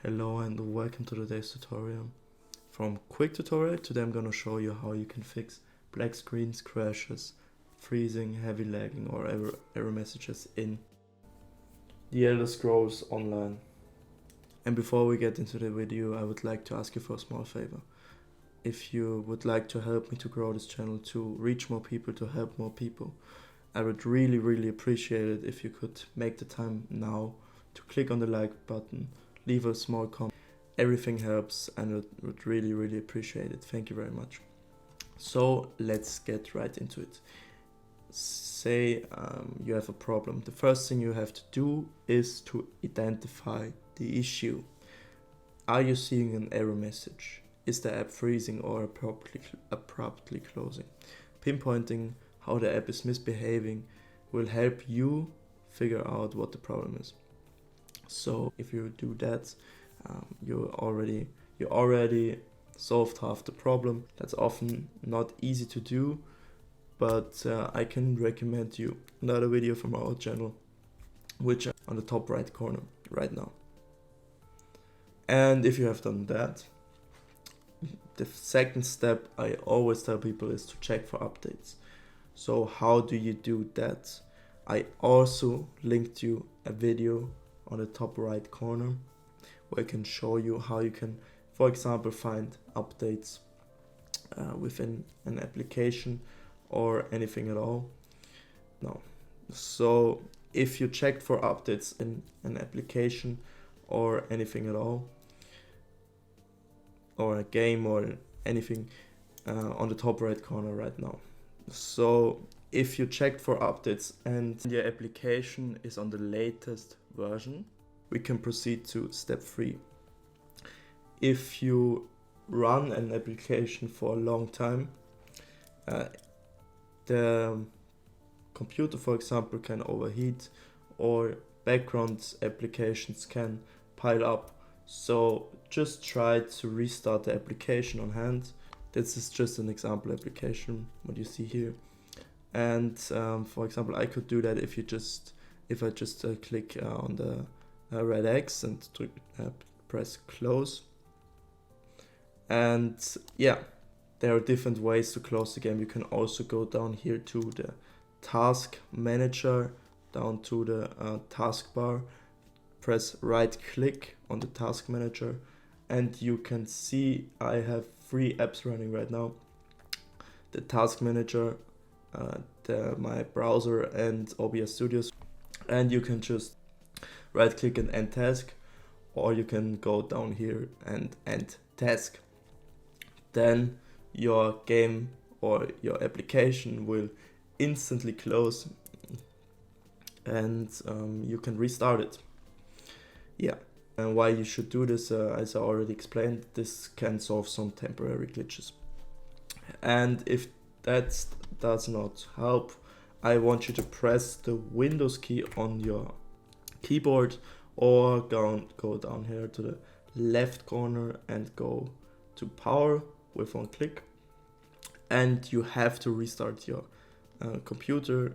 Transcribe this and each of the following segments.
Hello and welcome to today's tutorial. From quick tutorial, today I'm gonna show you how you can fix black screens, crashes, freezing, heavy lagging or error messages in The Elder Scrolls Online. And before we get into the video, I would like to ask you for a small favor. If you would like to help me to grow this channel, to reach more people, to help more people, I would really appreciate it if you could make the time now to click on the like button, leave a small comment. Everything helps and I would really appreciate it. Thank you very much. So let's get right into it. Say you have a problem. The first thing you have to do is to identify the issue. Are you seeing an error message? Is the app freezing or abruptly closing? Pinpointing how the app is misbehaving will help you figure out what the problem is. So if you do that, you already solved half the problem. That's often not easy to do, but I can recommend you another video from our channel, which is on the top right corner right now. And if you have done that, the second step I always tell people is to check for updates. So how do you do that? I also linked you a video on the top right corner where I can show you how you can, for example, find updates within an application or anything at all. No. So if you checked for updates in an application or anything at all, or a game or anything, on the top right corner right now. So if you checked for updates and your application is on the latest version, we can proceed to step 3. If you run an application for a long time, the computer, for example, can overheat or background applications can pile up. So just try to restart the application on hand. This is just an example application, what you see here. And for example, I could do that if I just click on the red X and press close. And yeah, there are different ways to close the game. You can also go down here to the task manager, down to the taskbar, press right click on the task manager, and you can see I have 3 apps running right now: the task manager, my browser, and OBS Studios. And you can just right click and end task, or you can go down here and end task. Then your game or your application will instantly close and you can restart it. Yeah, and why you should do this, as I already explained, this can solve some temporary glitches. And if that does not help, I want you to press the Windows key on your keyboard, or go down here to the left corner and go to power with one click. And you have to restart your computer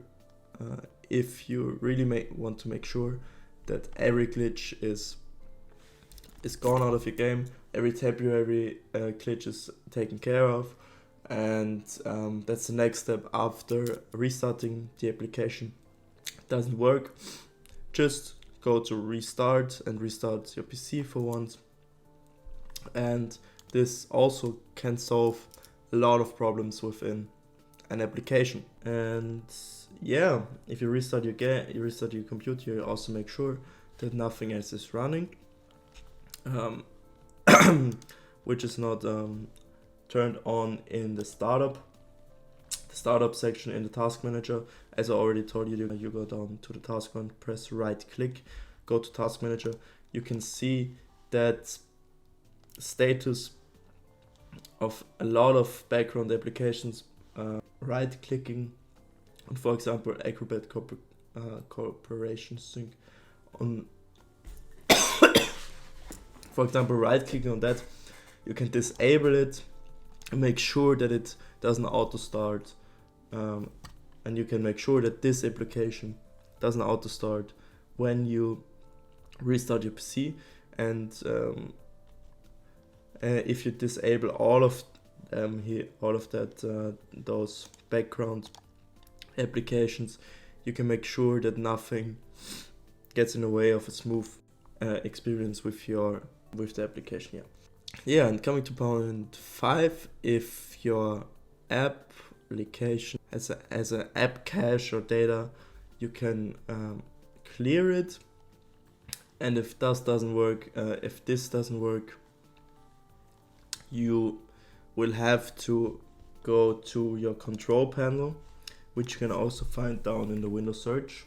if you really want to make sure that every glitch is gone out of your game, every temporary glitch is taken care of. And that's the next step after restarting the application. Doesn't work, just go to restart and restart your PC for once. And this also can solve a lot of problems within an application. And yeah, if you restart your computer, you also make sure that nothing else is running, which is not turned on in the startup section in the task manager. As I already told you, you go down to the task one, press right click, go to task manager. You can see that status of a lot of background applications right clicking on, for example, Acrobat Corporation Sync on for example, right clicking on that, you can disable it, make sure that it doesn't auto start, and you can make sure that this application doesn't auto start when you restart your PC. and if you disable all of here, all of that those background applications, you can make sure that nothing gets in the way of a smooth experience with the application. Yeah, and coming to point 5, if your application has an app cache or data, you can clear it. And if this doesn't work, you will have to go to your control panel, which you can also find down in the Windows search,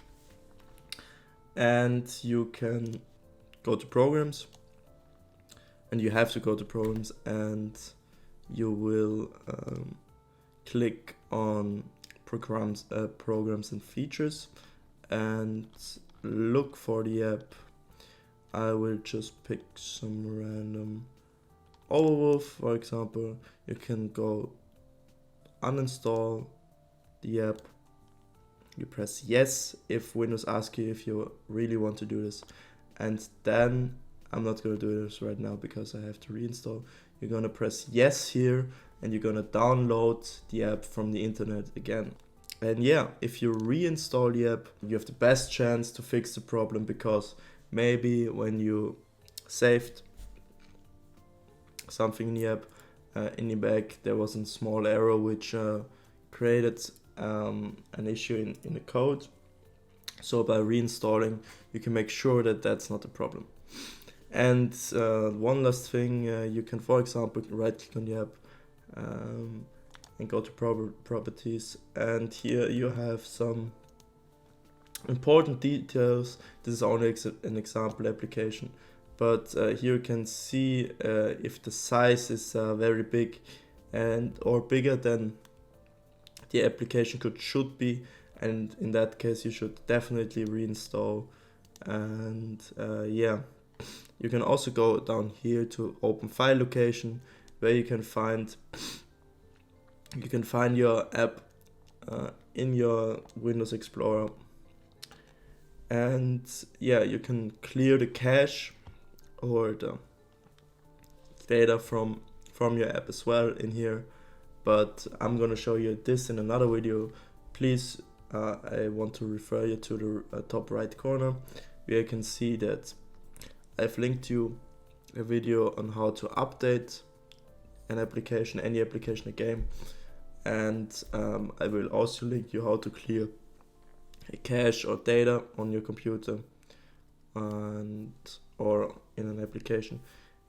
and you can go to programs, and you have to go to programs, and you will click on programs and features and look for the app. I will just pick some random Overwolf, for example. You can go uninstall the app. You press yes if Windows asks you if you really want to do this, and then I'm not going to do this right now because I have to reinstall. You're going to press yes here, and you're going to download the app from the internet again. And yeah, if you reinstall the app, you have the best chance to fix the problem, because maybe when you saved something in the app, in the back there was a small error which created an issue in the code. So by reinstalling, you can make sure that that's not a problem. And one last thing, you can, for example, right click on the app and go to properties, and here you have some important details. This is only an example application, but here you can see if the size is very big or bigger than the application should be, and in that case you should definitely reinstall. And yeah, you can also go down here to open file location, where you can find your app in your Windows Explorer. And yeah, you can clear the cache or the data from your app as well in here, but I'm gonna show you this in another video. Please, I want to refer you to the top right corner, where you can see that I've linked you a video on how to update an application, any application, a game, and I will also link you how to clear a cache or data on your computer or in an application.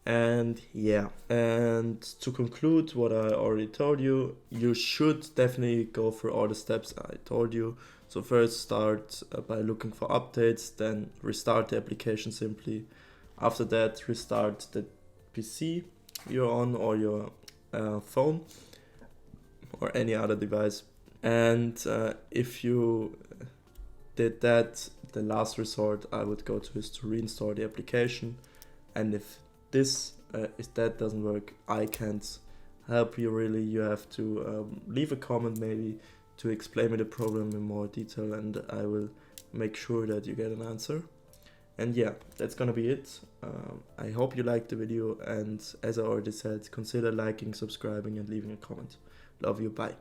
And yeah, and to conclude what I already told you, you should definitely go through all the steps I told you. So first start by looking for updates, then restart the application simply. After that, restart the PC you're on, or your phone, or any other device. And if you did that, the last resort I would go to is to reinstall the application. And if that doesn't work, I can't help you really. You have to leave a comment maybe to explain me the problem in more detail, and I will make sure that you get an answer. And yeah, that's gonna be it. I hope you liked the video, and as I already said, consider liking, subscribing, and leaving a comment. Love you, bye.